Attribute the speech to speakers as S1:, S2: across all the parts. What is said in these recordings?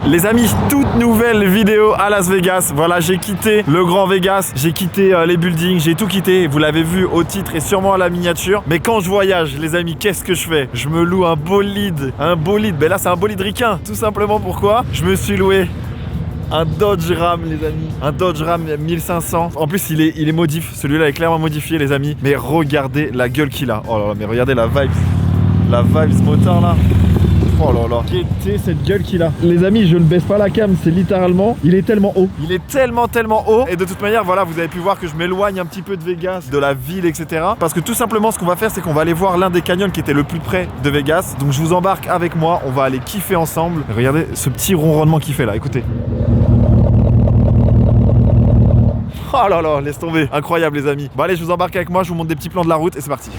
S1: Les amis, toute nouvelle vidéo à Las Vegas. Voilà, j'ai quitté le Grand Vegas, j'ai quitté les buildings, j'ai tout quitté. Vous l'avez vu au titre et sûrement à la miniature. Mais quand je voyage, les amis, qu'est-ce que je fais? Je me loue un bolide. Un bolide, ben là c'est un bolide ricain. Tout simplement pourquoi? Je me suis loué un Dodge Ram, les amis. Un Dodge Ram 1500. En plus, il est modif. Celui-là est clairement modifié, les amis. Mais regardez la gueule qu'il a. Oh là là, mais regardez la vibes. La vibes moteur là. Oh là là. Quelle cette gueule qu'il a. Les amis, je ne baisse pas la cam. C'est littéralement, il est tellement haut. Il est tellement haut. Et de toute manière, voilà, vous avez pu voir que je m'éloigne un petit peu de Vegas, de la ville, etc. Parce que tout simplement, ce qu'on va faire, c'est qu'on va aller voir l'un des canyons qui était le plus près de Vegas. Donc je vous embarque avec moi. On va aller kiffer ensemble. Regardez ce petit ronronnement qu'il fait là. Écoutez. Oh là là, laisse tomber. Incroyable, les amis. Bon allez, je vous embarque avec moi. Je vous montre des petits plans de la route et c'est parti.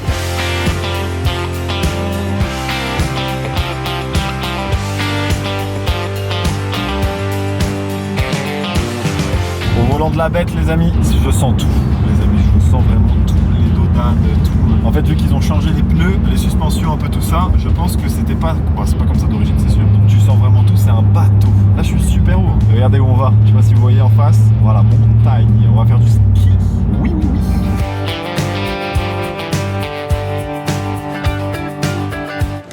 S1: Au volant de la bête, les amis, je sens tout. Les amis, je sens vraiment tout. Les dodanes, tout. En fait, vu qu'ils ont changé les pneus, les suspensions, un peu tout ça, je pense que c'était pas... Bon, c'est pas comme ça d'origine, c'est sûr. Donc tu sens vraiment tout, c'est un bateau. Là, je suis super haut. Regardez où on va. Je sais pas si vous voyez en face. Voilà, montagne. On va faire du ski. Oui, oui, oui.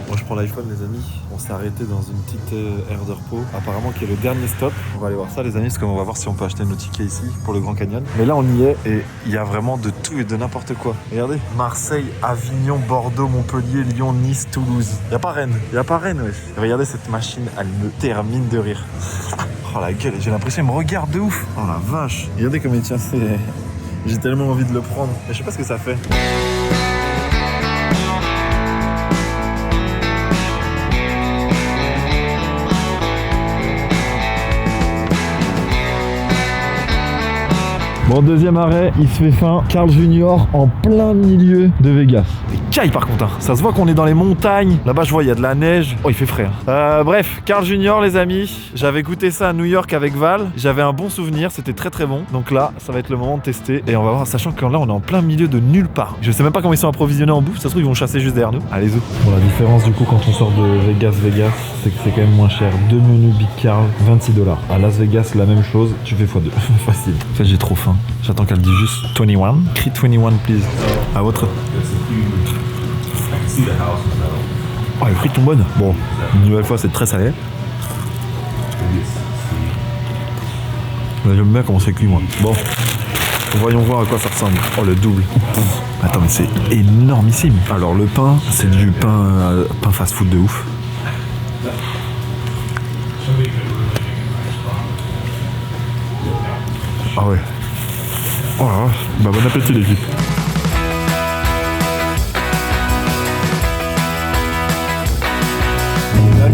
S1: Moi, je prends l'iPhone, les amis. On s'est arrêté dans une petite aire de repos. Apparemment, qui est le dernier stop. On va aller voir ça, les amis, parce qu'on va voir si on peut acheter nos tickets ici pour le Grand Canyon. Mais là, on y est et il y a vraiment de tout et de n'importe quoi. Regardez. Marseille, Avignon, Bordeaux, Montpellier, Lyon, Nice, Toulouse. Il n'y a pas Rennes. Il n'y a pas Rennes, wesh. Regardez cette machine, elle me termine de rire. Oh la gueule, j'ai l'impression qu'elle me regarde de ouf. Oh la vache. Regardez comme il tient, j'ai tellement envie de le prendre. Mais je sais pas ce que ça fait. Bon, deuxième arrêt, il se fait faim. Carl Junior en plein milieu de Vegas. Et caille par contre, hein. Ça se voit qu'on est dans les montagnes. Là-bas, je vois, il y a de la neige. Oh, il fait frais. Hein. Bref, Carl Junior, les amis. J'avais goûté ça à New York avec Val. J'avais un bon souvenir, c'était très bon. Donc là, ça va être le moment de tester. Et on va voir, sachant que là, on est en plein milieu de nulle part. Je sais même pas comment ils sont approvisionnés en bouffe. Ça se trouve, ils vont chasser juste derrière nous. Allez, zou. Bon, la différence du coup, quand on sort de Vegas, c'est que c'est quand même moins cher. 2 menus Big Carl, $26. À Las Vegas, la même chose. Tu fais x2. Facile. En fait, j'ai trop faim. J'attends qu'elle dise juste 21. Crie 21, please. À votre. Oh, les frites sont bonnes. Bon, une nouvelle fois, c'est très salé. J'aime bien comment c'est cuit, moi. Bon, voyons voir à quoi ça ressemble. Oh, le double. Attends, mais c'est énormissime. Alors, le pain, c'est du pain fast-food de ouf. Ah ouais. Oh là là, bah bon appétit l'équipe.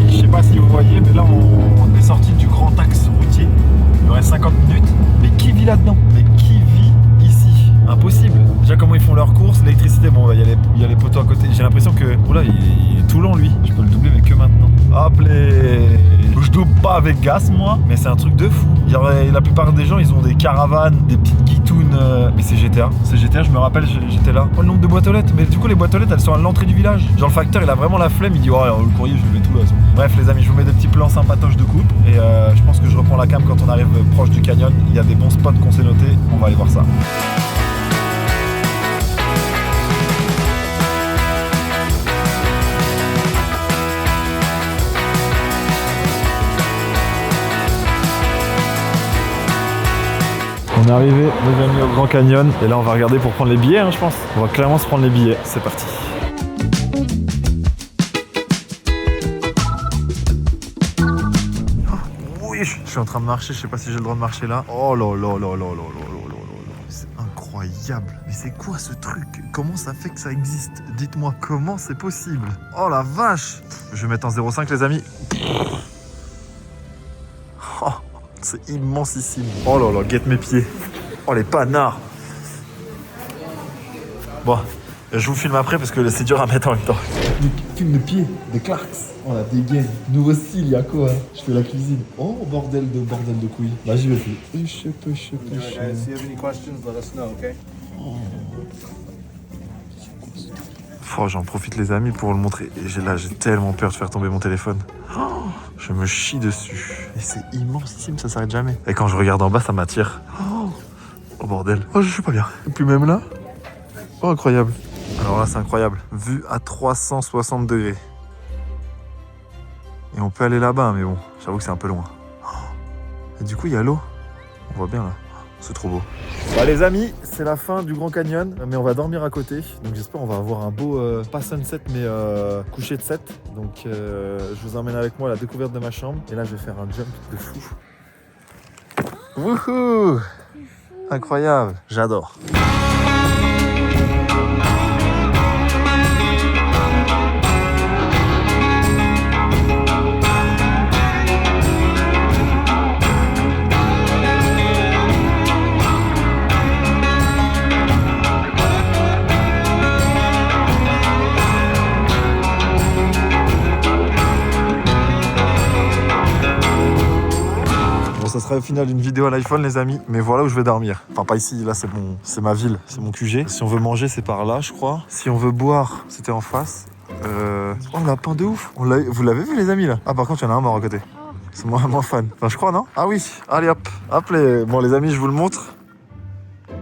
S1: Je sais pas si vous voyez, mais là on est sorti du grand axe routier. Il nous reste 50 minutes. Mais qui vit là-dedans? Mais qui vit ici? Impossible. Déjà comment ils font leurs courses, l'électricité, bon il y a les poteaux à côté. J'ai l'impression que, oula, il est tout lent lui. Je peux le doubler mais que maintenant. Hop les... Je double pas avec gaz moi, mais c'est un truc de fou. La plupart des gens ils ont des caravanes, des petites guitounes, mais c'est GTA. C'est GTA, je me rappelle, j'étais là. Oh le nombre de boîtes aux lettres, mais du coup les boîtes aux lettres elles sont à l'entrée du village. Genre le facteur il a vraiment la flemme, il dit oh le courrier je le mets tout là. Bref les amis, je vous mets des petits plans sympatoches de coupe et je pense que je reprends la cam quand on arrive proche du canyon. Il y a des bons spots qu'on s'est notés, on va aller voir ça. On est arrivé, les amis, au Grand Canyon. Et là, on va regarder pour prendre les billets, hein, je pense. On va clairement se prendre les billets. C'est parti. Oh, oui, je suis en train de marcher. Je sais pas si j'ai le droit de marcher là. Oh là là là là là là là là là. C'est incroyable. Mais c'est quoi ce truc? Comment ça fait que ça existe? Dites-moi, comment c'est possible? Oh la vache. Je vais mettre en 0,5, les amis. Oh. C'est immensissime. Oh là là, guette mes pieds. Oh les panards. Bon, je vous filme après parce que c'est dur à mettre en même temps. Filme de pieds, des Clarks. Oh la dégaine. Nouveau style, il y a quoi hein? Je fais la cuisine. Oh bordel de couilles. Là j'y vais plus. Oh, j'en profite les amis pour le montrer. Et j'ai tellement peur de faire tomber mon téléphone. Oh, Je me chie dessus. Et c'est immensissime, ça s'arrête jamais. Et quand je regarde en bas, ça m'attire. Oh bordel. Oh, je suis pas bien. Et puis même là. Oh, incroyable. Alors là, c'est incroyable. Vue à 360 degrés. Et on peut aller là-bas, mais bon, j'avoue que c'est un peu loin. Et du coup, il y a l'eau. On voit bien là. C'est trop beau. Bah les amis, c'est la fin du Grand Canyon, mais on va dormir à côté. Donc j'espère qu'on va avoir un beau, pas sunset, mais coucher de 7. Donc je vous emmène avec moi à la découverte de ma chambre. Et là, je vais faire un jump de fou. Wouhou! Incroyable, j'adore. Ça sera au final une vidéo à l'iPhone les amis, mais voilà où je vais dormir. Enfin pas ici, là c'est ma ville, c'est mon QG. Si on veut manger c'est par là je crois. Si on veut boire c'était en face. Oh un lapin de ouf. Vous l'avez vu les amis là? Ah par contre il y en a un mort à côté. C'est moins fan. Enfin je crois non? Ah oui, allez hop. Bon les amis je vous le montre.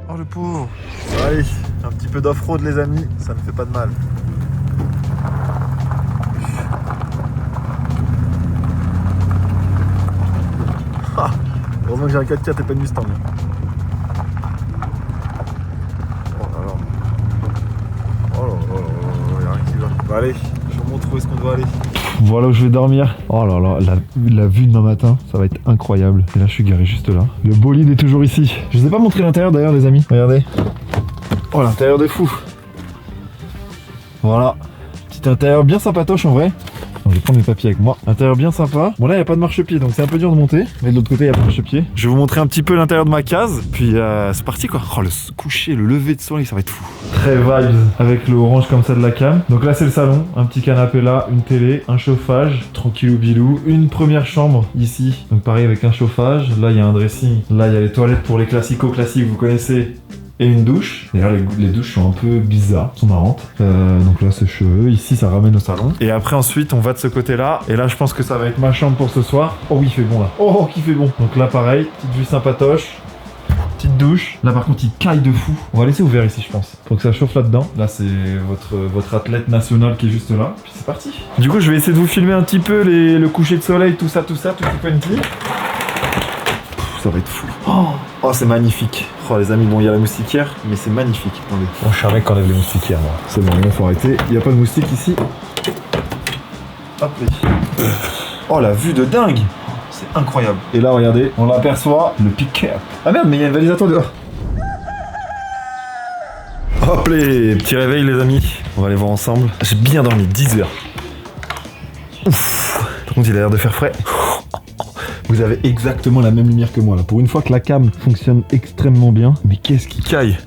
S1: Oh le pauvre. Allez, un petit peu d'off-road les amis, ça ne fait pas de mal. Heureusement que j'ai un 4x4 et pas une Mustang. Oh là là. Oh là là, y'a rien qui va. Bah allez, je vous montre où est-ce qu'on doit aller. Voilà où je vais dormir. Oh là là, la vue demain matin, ça va être incroyable. Et là, je suis garé juste là. Le bolide est toujours ici. Je vous ai pas montré l'intérieur d'ailleurs, les amis. Regardez. Oh, l'intérieur de fou. Voilà. Petit intérieur bien sympatoche en vrai. Je vais prendre mes papiers avec moi. Intérieur bien sympa. Bon là il n'y a pas de marchepied donc c'est un peu dur de monter. Mais de l'autre côté il y a pas de marchepied. Je vais vous montrer un petit peu l'intérieur de ma case. Puis c'est parti quoi. Oh le coucher, le lever de soleil ça va être fou. Très vibes avec le orange comme ça de la cam. Donc là c'est le salon. Un petit canapé là, une télé, un chauffage. Tranquillou bilou. Une première chambre ici. Donc pareil avec un chauffage. Là il y a un dressing. Là il y a les toilettes pour les classiques vous connaissez. Et une douche. D'ailleurs les douches sont un peu bizarres, sont marrantes. Donc là c'est cheveux, ici ça ramène au salon. Et après ensuite on va de ce côté là. Et là je pense que ça va être ma chambre pour ce soir. Oh oui il fait bon là. Oh qu'il fait bon. Donc là pareil, petite vue sympatoche. Petite douche. Là par contre il caille de fou. On va laisser ouvert ici je pense. Pour que ça chauffe là-dedans. Là c'est votre athlète national qui est juste là. Puis c'est parti. Du coup je vais essayer de vous filmer un petit peu le coucher de soleil, tout ça, tout funky. Ça va être fou. Oh c'est magnifique. Oh les amis, bon il y a la moustiquaire, mais c'est magnifique. Attendez. Bon, je suis un mec qui enlève les moustiquaires moi. C'est bon, il faut arrêter. Il n'y a pas de moustique ici. Hop là. Oh la vue de dingue. C'est incroyable. Et là regardez, on l'aperçoit, le pick-up. Ah merde, mais il y a une valise à toi dehors. Hop les petit réveil les amis. On va aller voir ensemble. J'ai bien dormi 10 heures. Ouf. Par contre il a l'air de faire frais. Vous avez exactement la même lumière que moi là. Pour une fois que la cam fonctionne extrêmement bien. Mais qu'est-ce qui caille.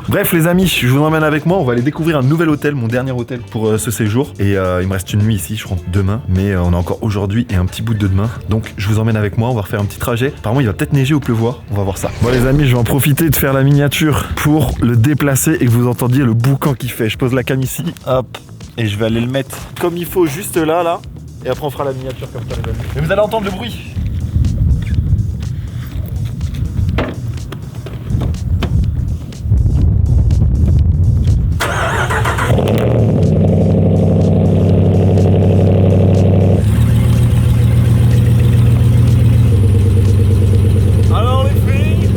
S1: Bref les amis, je vous emmène avec moi. On va aller découvrir un nouvel hôtel, mon dernier hôtel pour ce séjour. Et il me reste une nuit ici, je rentre demain. Mais on a encore aujourd'hui et un petit bout de demain. Donc je vous emmène avec moi, on va refaire un petit trajet. Apparemment il va peut-être neiger ou pleuvoir. On va voir ça. Bon les amis, je vais en profiter de faire la miniature pour le déplacer et que vous entendiez le boucan qu'il fait. Je pose la cam ici, hop. Et je vais aller le mettre comme il faut juste là. Et après on fera la miniature comme ça les amis. Mais vous allez entendre le bruit. Alors les filles.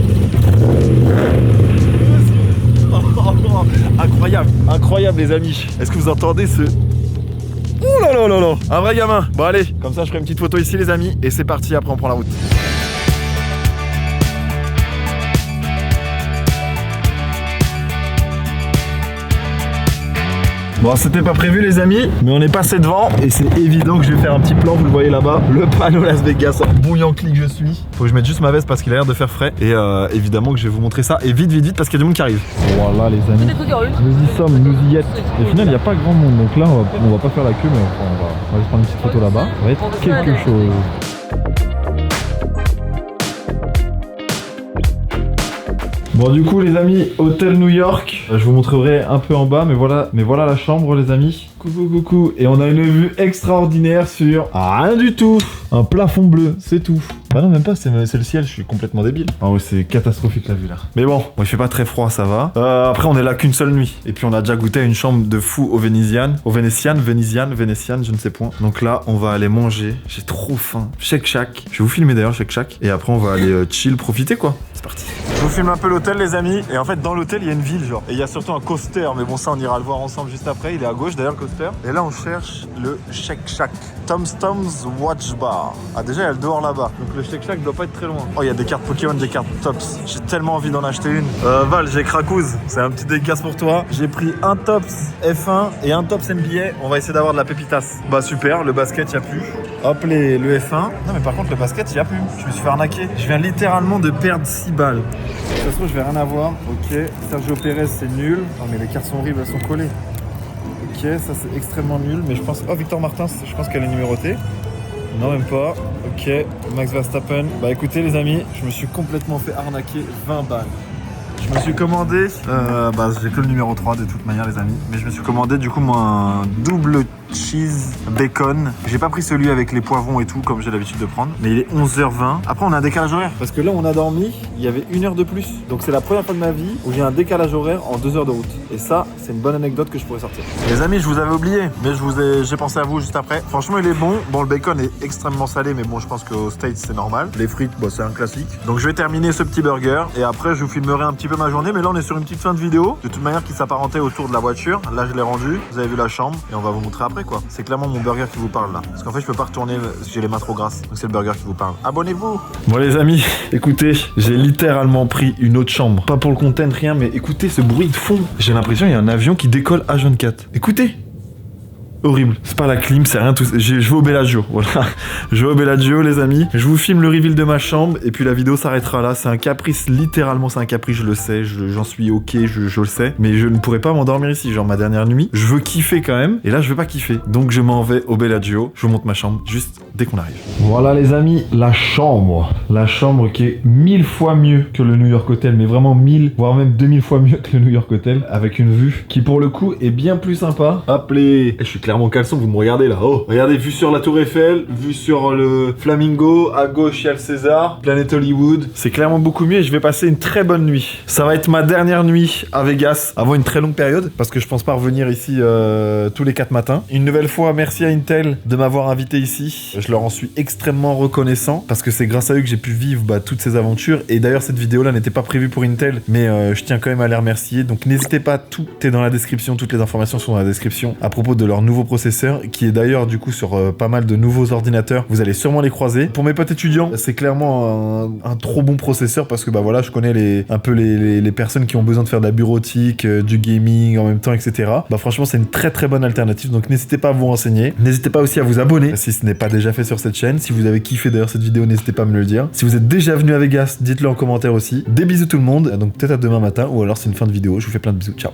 S1: Incroyable les amis. Est-ce que vous entendez ce... Ouh là là là là. Un vrai gamin. Bon allez, comme ça je ferai une petite photo ici les amis. Et c'est parti, après on prend la route. Bon c'était pas prévu les amis, mais on est passé devant. Et c'est évident que je vais faire un petit plan, vous le voyez là-bas. Le panneau Las Vegas, bouillant clic je suis. Faut que je mette juste ma veste parce qu'il a l'air de faire frais. Et évidemment que je vais vous montrer ça. Et vite parce qu'il y a du monde qui arrive. Voilà les amis, nous y sommes, nous y êtes. Et au final il n'y a pas grand monde, donc là on va pas faire la queue, mais on va juste prendre une petite photo là-bas. Ça va être quelque chose. Bon du coup les amis, hôtel New York, je vous montrerai un peu en bas, mais voilà la chambre les amis. Coucou. Et on a une vue extraordinaire sur rien du tout. Un plafond bleu, c'est tout. Bah non, même pas, c'est le ciel, je suis complètement débile. Ah ouais, c'est catastrophique la vue là. Mais bon, il fait pas très froid, ça va. Après, on est là qu'une seule nuit. Et puis on a déjà goûté à une chambre de fou au Vénitian, je ne sais point. Donc là, on va aller manger. J'ai trop faim. Shake Shack. Je vais vous filmer d'ailleurs Shake Shack. Et après, on va aller chill, profiter quoi. C'est parti. Je vous filme un peu l'hôtel, les amis. Et en fait, dans l'hôtel, il y a une ville, genre. Et il y a surtout un coaster. Mais bon, ça, on ira le voir ensemble juste après. Il est à gauche, d'ailleurs, le coaster. Et là, on cherche le Shake Shack. Tom's Watch Bar. Ah, déjà, il y a le dehors là-bas. Donc, le Shake Shack doit pas être très loin. Oh, il y a des cartes Pokémon, des cartes Tops. J'ai tellement envie d'en acheter une. Val, j'ai Cracouze. C'est un petit dédicace pour toi. J'ai pris un Tops F1 et un Tops NBA. On va essayer d'avoir de la pépitas. Bah, super. Le basket, il n'y a plus. Hop, le F1. Non, mais par contre, le basket, il n'y a plus. Je me suis fait arnaquer. Je viens littéralement de perdre 6 balles. De toute façon, je vais rien avoir. Ok. Sergio Pérez, c'est nul. Non, mais les cartes sont horribles, elles sont collées. Ok, ça c'est extrêmement nul. Mais je pense. Oh, Victor Martins, je pense qu'elle est numérotée. Non, même pas. Ok. Max Verstappen. Bah, écoutez, les amis, je me suis complètement fait arnaquer 20 balles. Je me suis commandé, bah j'ai que le numéro 3 de toute manière les amis, mais je me suis commandé du coup moi un double cheese bacon. J'ai pas pris celui avec les poivrons et tout comme j'ai l'habitude de prendre, mais il est 11h20. Après on a un décalage horaire parce que là on a dormi, il y avait 1 heure de plus. Donc c'est la première fois de ma vie où j'ai un décalage horaire en 2 heures de route. Et ça c'est une bonne anecdote que je pourrais sortir. Les amis, je vous avais oublié, mais j'ai pensé à vous juste après. Franchement il est bon. Bon, le bacon est extrêmement salé, mais bon je pense qu'au States c'est normal. Les frites, bah, c'est un classique. Donc je vais terminer ce petit burger et après je vous filmerai un petit peu ma journée, mais là on est sur une petite fin de vidéo de toute manière qui s'apparentait autour de la voiture. Là je l'ai rendu, vous avez vu la chambre et on va vous montrer après quoi. C'est clairement mon burger qui vous parle là, parce qu'en fait je peux pas retourner si j'ai les mains trop grasses, donc c'est le burger qui vous parle. Abonnez-vous. Bon les amis, écoutez, j'ai littéralement pris une autre chambre, pas pour le content rien, mais écoutez ce bruit de fond. J'ai l'impression qu'il y a un avion qui décolle H24. Écoutez. Horrible. C'est pas la clim, c'est rien tout. Je vais au Bellagio, voilà. Je vais au Bellagio, les amis. Je vous filme le reveal de ma chambre et puis la vidéo s'arrêtera là. C'est un caprice, littéralement, c'est un caprice, je le sais. J'en suis ok, je le sais. Mais je ne pourrais pas m'endormir ici, genre ma dernière nuit. Je veux kiffer quand même. Et là, je veux pas kiffer. Donc, je m'en vais au Bellagio. Je vous montre ma chambre juste dès qu'on arrive. Voilà, les amis, la chambre. La chambre qui est 1000 fois mieux que le New York Hotel, mais vraiment 1000, voire même 2000 fois mieux que le New York Hotel. Avec une vue qui, pour le coup, est bien plus sympa. Appelez. Je suis clairement caleçon, vous me regardez là. Oh, regardez, vue sur la Tour Eiffel, vue sur le Flamingo, à gauche il y a le César, Planète Hollywood. C'est clairement beaucoup mieux et je vais passer une très bonne nuit. Ça va être ma dernière nuit à Vegas avant une très longue période parce que je pense pas revenir ici tous les 4 matins. Une nouvelle fois, merci à Intel de m'avoir invité ici. Je leur en suis extrêmement reconnaissant parce que c'est grâce à eux que j'ai pu vivre toutes ces aventures. Et d'ailleurs, cette vidéo là n'était pas prévue pour Intel, mais je tiens quand même à les remercier. Donc n'hésitez pas, tout est dans la description, toutes les informations sont dans la description à propos de leur nouveau processeur qui est d'ailleurs du coup sur pas mal de nouveaux ordinateurs. Vous allez sûrement les croiser. Pour mes potes étudiants, c'est clairement un trop bon processeur parce que bah voilà, je connais un peu les personnes qui ont besoin de faire de la bureautique, du gaming en même temps, etc. Bah franchement, c'est une très très bonne alternative. Donc n'hésitez pas à vous renseigner. N'hésitez pas aussi à vous abonner si ce n'est pas déjà fait sur cette chaîne. Si vous avez kiffé d'ailleurs cette vidéo, n'hésitez pas à me le dire. Si vous êtes déjà venu à Vegas, dites-le en commentaire aussi. Des bisous tout le monde. Donc peut-être à demain matin ou alors c'est une fin de vidéo. Je vous fais plein de bisous. Ciao.